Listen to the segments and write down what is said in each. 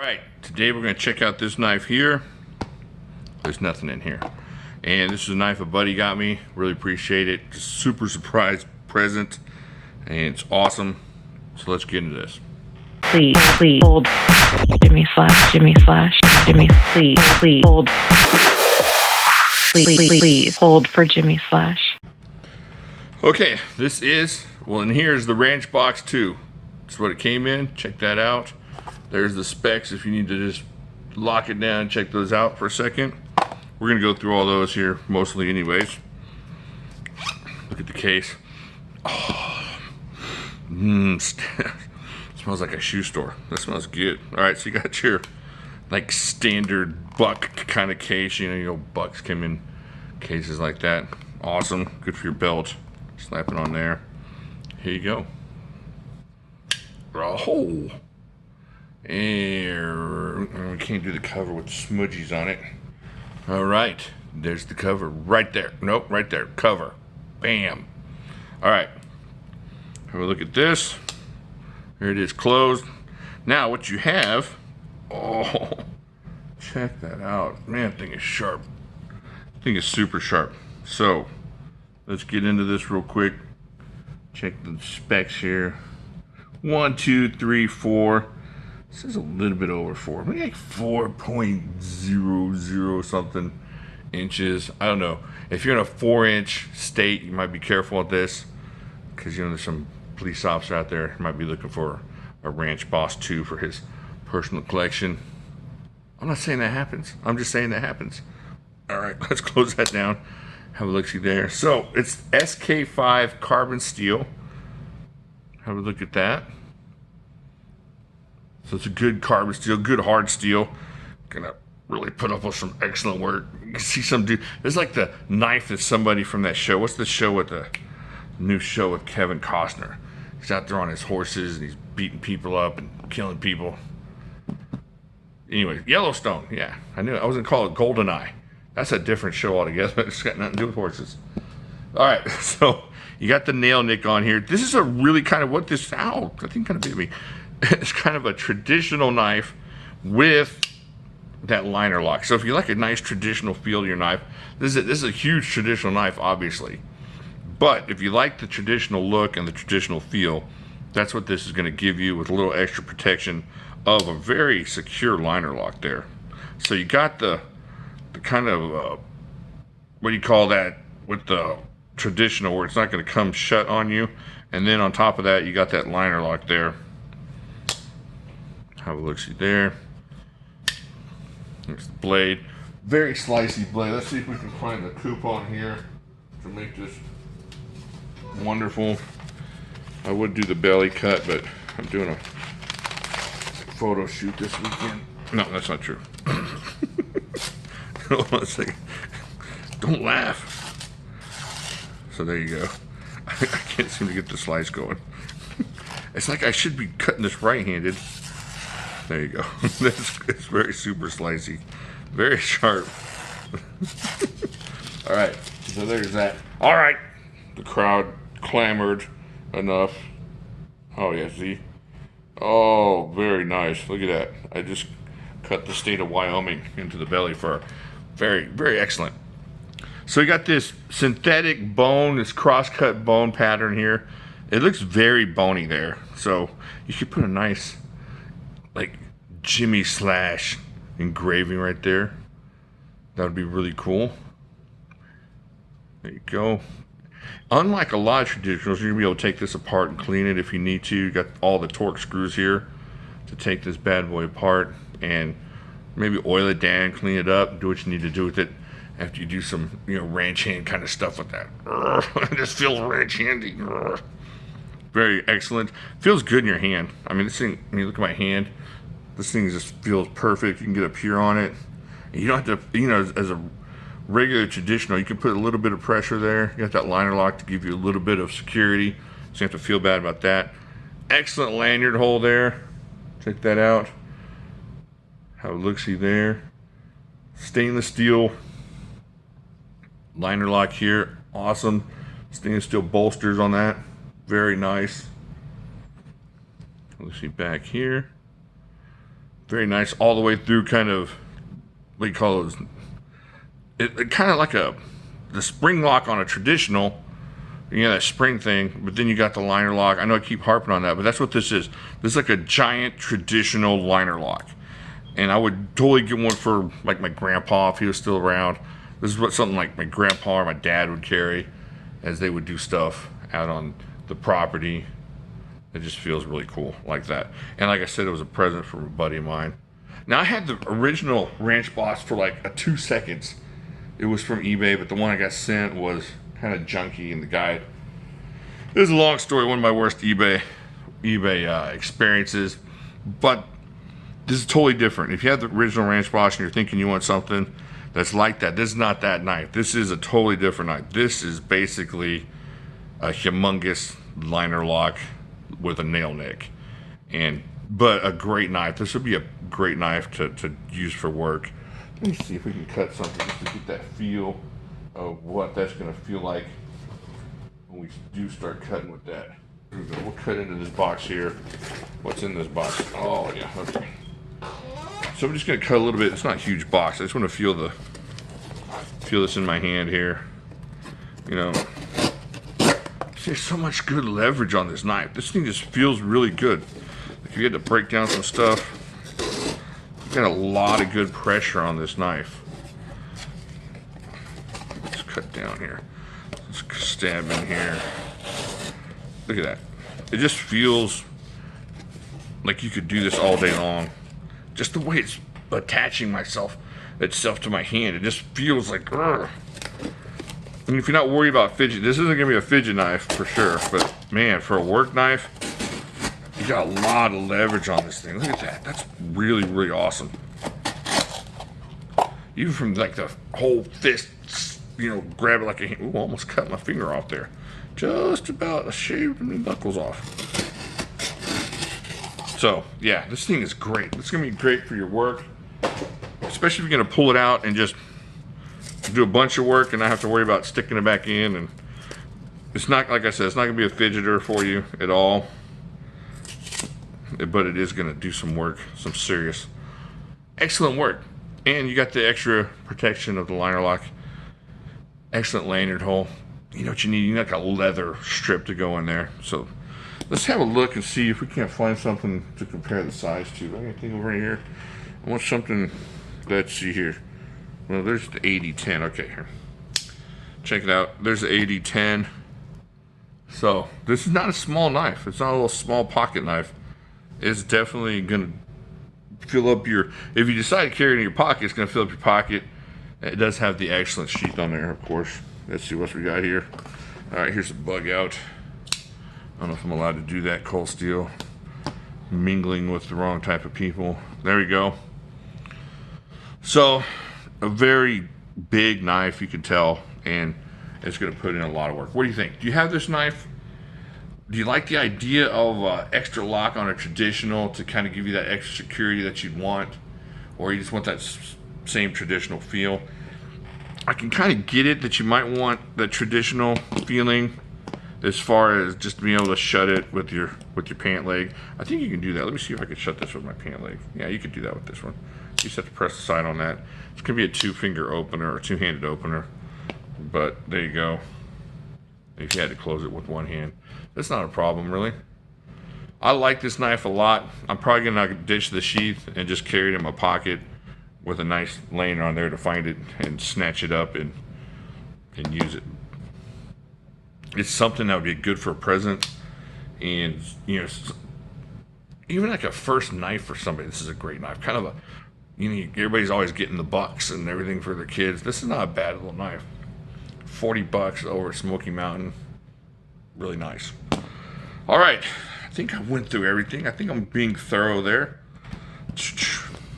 Alright, today we're going to check out this knife here. There's nothing in here. And this is a knife a buddy got me. Really appreciate it. Just super surprise present. And it's awesome. So let's get into this. Please hold. Jimislash. Please hold. Please hold for Jimislash. Okay, this is, well, and here's the Ranch Box 2. That's what it came in. Check that out. There's the specs if you need to just lock it down and check those out for a second. We're going to go through all those here, mostly anyways. Look at the case. Oh, smells like a shoe store. That smells good. Alright, so you got your like standard buck kind of case. You know, bucks come in cases like that. Awesome. Good for your belt. Slap it on there. Here you go. Oh. And we can't do the cover with smudgies on it. Alright, there's the cover right there. Nope, right there. Cover. Bam. Alright. Have a look at this. Here it is closed. Now what you have, oh, check that out. Man, that thing is sharp. That thing is super sharp. So, let's get into this real quick. Check the specs here. 1, 2, 3, 4. This is a little bit over 4. Maybe like 4.00 something inches. I don't know. If you're in a 4-inch state, you might be careful with this. Because, you know, there's some police officer out there who might be looking for a Ranch Boss 2 for his personal collection. I'm not saying that happens. I'm just saying that happens. Alright, let's close that down. Have a look-see there. So, it's SK5 carbon steel. Have a look at that. So it's a good carbon steel, good hard steel. Gonna really put up with some excellent work. You can see some dude. It's like the knife that somebody from that show. What's the show with the new show with Kevin Costner? He's out there on his horses and he's beating people up and killing people. Anyway, Yellowstone. Yeah, I knew it. I was gonna call it GoldenEye. That's a different show altogether. It's got nothing to do with horses. All right, so you got the nail nick on here. This is a really kind of what this. Ow! That thing kind of bit me. It's kind of a traditional knife with that liner lock. So if you like a nice traditional feel to your knife, this is a huge traditional knife, obviously. But if you like the traditional look and the traditional feel, that's what this is going to give you with a little extra protection of a very secure liner lock there. So you got the kind of, what do you call that, with the traditional where it's not going to come shut on you. And then on top of that, you got that liner lock there. Have a look-see there. There's the blade. Very slicey blade. Let's see if we can find the coupon here to make this wonderful. I would do the belly cut, but I'm doing a photo shoot this weekend. No, that's not true. Hold on a second. Don't laugh. So there you go. I can't seem to get the slice going. It's like I should be cutting this right-handed. There you go. It's very super slicey. Very sharp. Alright, so there's that. Alright. The crowd clamored enough. Oh yeah, see? Oh, very nice. Look at that. I just cut the state of Wyoming into the belly fur. Very, very excellent. So you got this synthetic bone, this cross-cut bone pattern here. It looks very bony there. So you could put a nice like Jimislash engraving right there. That would be really cool. There you go. Unlike a lot of traditionals, you're gonna be able to take this apart and clean it if you need to. You got all the torque screws here to take this bad boy apart and maybe oil it down, clean it up, do what you need to do with it after you do some, you know, ranch hand kind of stuff with that. It just feels ranch handy. Very excellent. Feels good in your hand. I mean, this thing, I mean, look at my hand. This thing just feels perfect. You can get up here on it. You don't have to, you know, as a regular traditional, you can put a little bit of pressure there. You got that liner lock to give you a little bit of security. So you have to feel bad about that. Excellent lanyard hole there. Check that out. How it looks-y there. Stainless steel liner lock here. Awesome. Stainless steel bolsters on that. Very nice. Let's see back here. Very nice all the way through, kind of, what do you call those? It kind of like the spring lock on a traditional, you know, that spring thing, but then you got the liner lock. I know I keep harping on that, but that's what this is. This is like a giant traditional liner lock. And I would totally get one for like my grandpa if he was still around. This is what something like my grandpa or my dad would carry as they would do stuff out on the property. It just feels really cool like that. And like I said, it was a present from a buddy of mine. Now I had the original ranch boss for like 2 seconds. It was from eBay, but the one I got sent was kind of junky in the guide. This is a long story, one of my worst eBay experiences, but this is totally different. If you have the original ranch boss and you're thinking you want something that's like that, this is not that knife. This is a totally different knife. This is basically a humongous liner lock with a nail nick, but a great knife. This would be a great knife to use for work. Let me see if we can cut something just to get that feel of what that's going to feel like when we do start cutting with that. Here we go. We'll cut into this box here. What's in this box? Oh yeah, okay. So I'm just going to cut a little bit. It's not a huge box. I just want to feel this in my hand here. You know, there's so much good leverage on this knife. This thing just feels really good. Like if you had to break down some stuff, you got a lot of good pressure on this knife. Let's cut down here. Let's stab in here. Look at that. It just feels like you could do this all day long. Just the way it's attaching itself to my hand. It just feels like, ugh. And if you're not worried about fidget, this isn't going to be a fidget knife for sure, but man, for a work knife, you got a lot of leverage on this thing. Look at that. That's really, really awesome. Even from like the whole fist, you know, grab it like a hand. Ooh, almost cut my finger off there. Just about shaved the knuckles off. So, yeah, this thing is great. It's going to be great for your work, especially if you're going to pull it out and just do a bunch of work and not have to worry about sticking it back in. And it's not, like I said, it's not going to be a fidgeter for you at all, but it is going to do some work, some serious, excellent work. And you got the extra protection of the liner lock. Excellent lanyard hole. You know what you need? You need like a leather strip to go in there. So let's have a look and see if we can't find something to compare the size to. Anything over here? I want something. Let's see here. Well, there's the 80-10. Okay, here. Check it out. There's the 80-10. So this is not a small knife. It's not a little small pocket knife. It's definitely gonna fill up your. If you decide to carry it in your pocket, it's gonna fill up your pocket. It does have the excellent sheath on there, of course. Let's see what we got here. All right, here's a bug out. I don't know if I'm allowed to do that. Cold steel, mingling with the wrong type of people. There we go. So, a very big knife, you can tell, and it's going to put in a lot of work. What do you think? Do you have this knife? Do you like the idea of extra lock on a traditional to kind of give you that extra security that you'd want, or you just want that same traditional feel? I can kind of get it that you might want the traditional feeling as far as just being able to shut it with your pant leg. I think you can do that. Let me see if I can shut this with my pant leg. Yeah, you could do that with this one. You just have to press the side on that. It's going to be a two-finger opener or two-handed opener, but there you go. If you had to close it with one hand, that's not a problem really. I like this knife a lot. I'm probably going to ditch the sheath and just carry it in my pocket with a nice lanyard on there to find it and snatch it up and use it. It's something that would be good for a present, and you know, even like a first knife for somebody. This is a great knife. Kind of a, you know, everybody's always getting the bucks and everything for their kids. This is not a bad little knife. $40 over at Smoky Mountain. Really nice. All right, I think I went through everything. I think I'm being thorough there.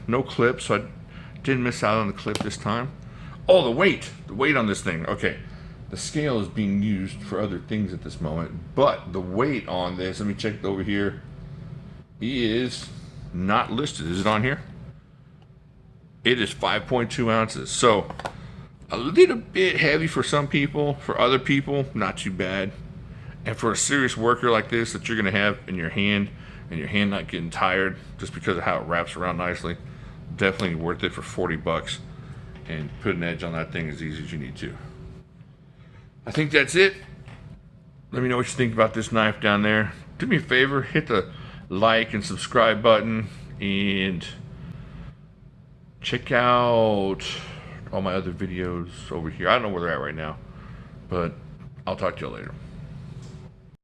No clip, so I didn't miss out on the clip this time. Oh, the weight on this thing. Okay, the scale is being used for other things at this moment, but the weight on this, let me check it over here, is not listed. Is it on here? It is 5.2 ounces. So a little bit heavy for some people. For other people, not too bad. And for a serious worker like this that you're going to have in your hand and your hand not getting tired just because of how it wraps around nicely, definitely worth it for 40 bucks. And put an edge on that thing as easy as you need to. I think that's it. Let me know what you think about this knife down there. Do me a favor, hit the like and subscribe button, and check out all my other videos over here. I don't know where they're at right now, but I'll talk to you later.